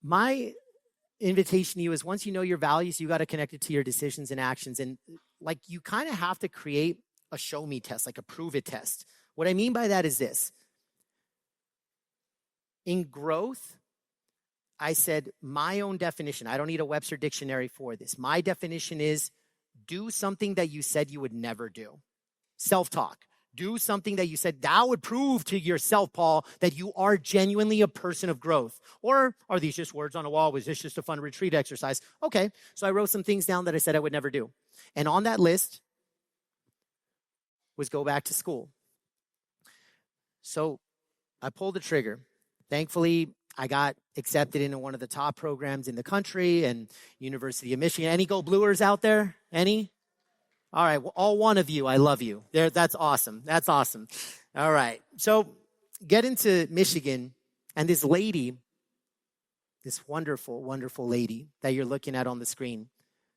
my invitation to you is once you know your values, you got to connect it to your decisions and actions. And like you kind of have to create a show me test, like a prove it test. What I mean by that is this. In growth, I said my own definition. I don't need a Webster dictionary for this. My definition is do something that you said you would never do. Self-talk. Do something that you said that would prove to yourself, Paul, that you are genuinely a person of growth. Or are these just words on a wall? Was this just a fun retreat exercise? Okay, so I wrote some things down that I said I would never do. And on that list was go back to school. So I pulled the trigger. Thankfully, I got accepted into one of the top programs in the country and University of Michigan. Any Go Bluers out there? Any? All right, well, all one of you, I love you. That's awesome. That's awesome. All right, so get into Michigan, and this lady, this wonderful, wonderful lady that you're looking at on the screen,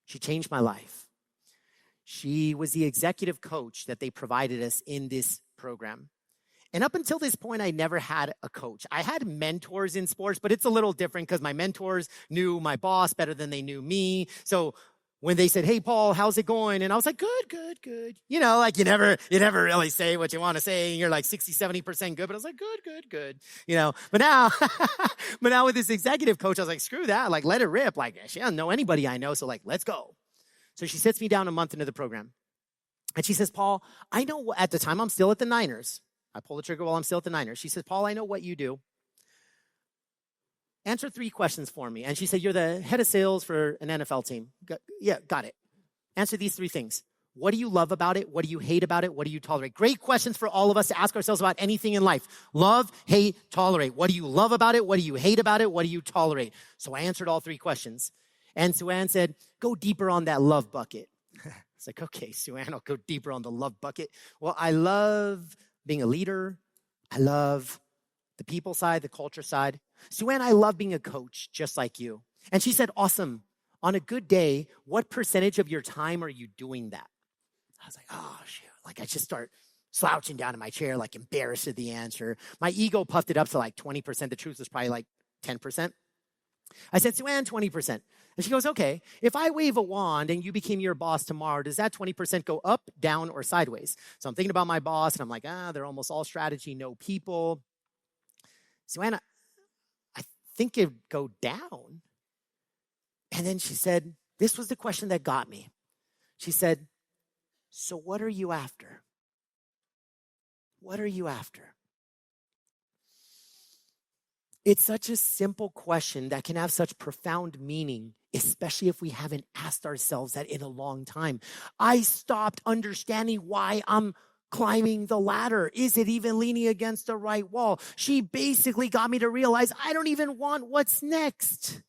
she changed my life. She was the executive coach that they provided us in this program. And up until this point, I never had a coach. I had mentors in sports, but it's a little different because my mentors knew my boss better than they knew me. So when they said, hey, Paul, how's it going? And I was like, good. You know, like you never really say what you want to say. And you're like 60, 70% good. But I was like, good. You know, but now with this executive coach, I was like, screw that. Like, let it rip. Like, she doesn't know anybody I know. So like, let's go. So she sits me down a month into the program. And she says, Paul, I know at the time I'm still at the Niners. I pull the trigger while I'm still at the Niners. She says, Paul, I know what you do. Answer 3 questions for me. And she said, you're the head of sales for an NFL team. Yeah, got it. Answer these 3 things. What do you love about it? What do you hate about it? What do you tolerate? Great questions for all of us to ask ourselves about anything in life. Love, hate, tolerate. What do you love about it? What do you hate about it? What do you tolerate? So I answered all 3 questions. And Sue-Ann said, go deeper on that love bucket. It's like, okay, Sue-Ann, I'll go deeper on the love bucket. Well, I love being a leader. I love the people side, the culture side. Sue-Ann, I love being a coach just like you. And she said, awesome. On a good day, what percentage of your time are you doing that? I was like, oh, shoot. Like I just start slouching down in my chair, like embarrassed at the answer. My ego puffed it up to like 20%. The truth was probably like 10%. I said, Sue-Ann, 20%. And she goes, okay, if I wave a wand and you became your boss tomorrow, does that 20% go up, down, or sideways? So I'm thinking about my boss, and I'm like, they're almost all strategy, no people. Sue-Ann, I think it'd go down. And then she said, this was the question that got me. She said, so what are you after? What are you after? It's such a simple question that can have such profound meaning, especially if we haven't asked ourselves that in a long time. I stopped understanding why I'm climbing the ladder. Is it even leaning against the right wall? She basically got me to realize I don't even want what's next.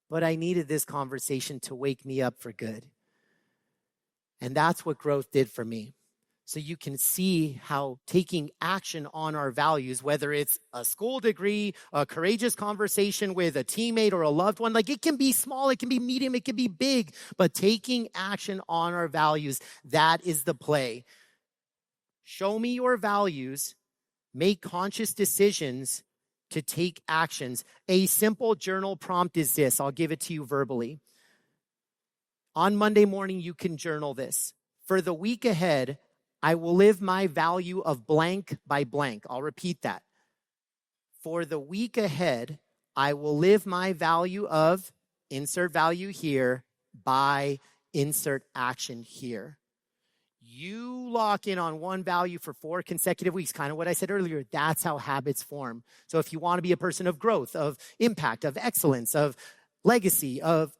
But I needed this conversation to wake me up for good. And that's what growth did for me. So you can see how taking action on our values, whether it's a school degree, a courageous conversation with a teammate or a loved one, like it can be small, it can be medium, it can be big, but taking action on our values, that is the play. Show me your values, make conscious decisions to take actions. A simple journal prompt is this. I'll give it to you verbally. On Monday morning, you can journal this. For the week ahead, I will live my value of blank by blank. I'll repeat that. For the week ahead, I will live my value of, insert value here, by insert action here. You lock in on one value for 4 consecutive weeks, kind of what I said earlier. That's how habits form. So if you want to be a person of growth, of impact, of excellence, of legacy, of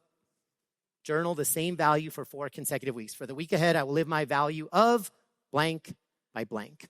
journal the same value for 4 consecutive weeks. For the week ahead, I will live my value of blank by blank.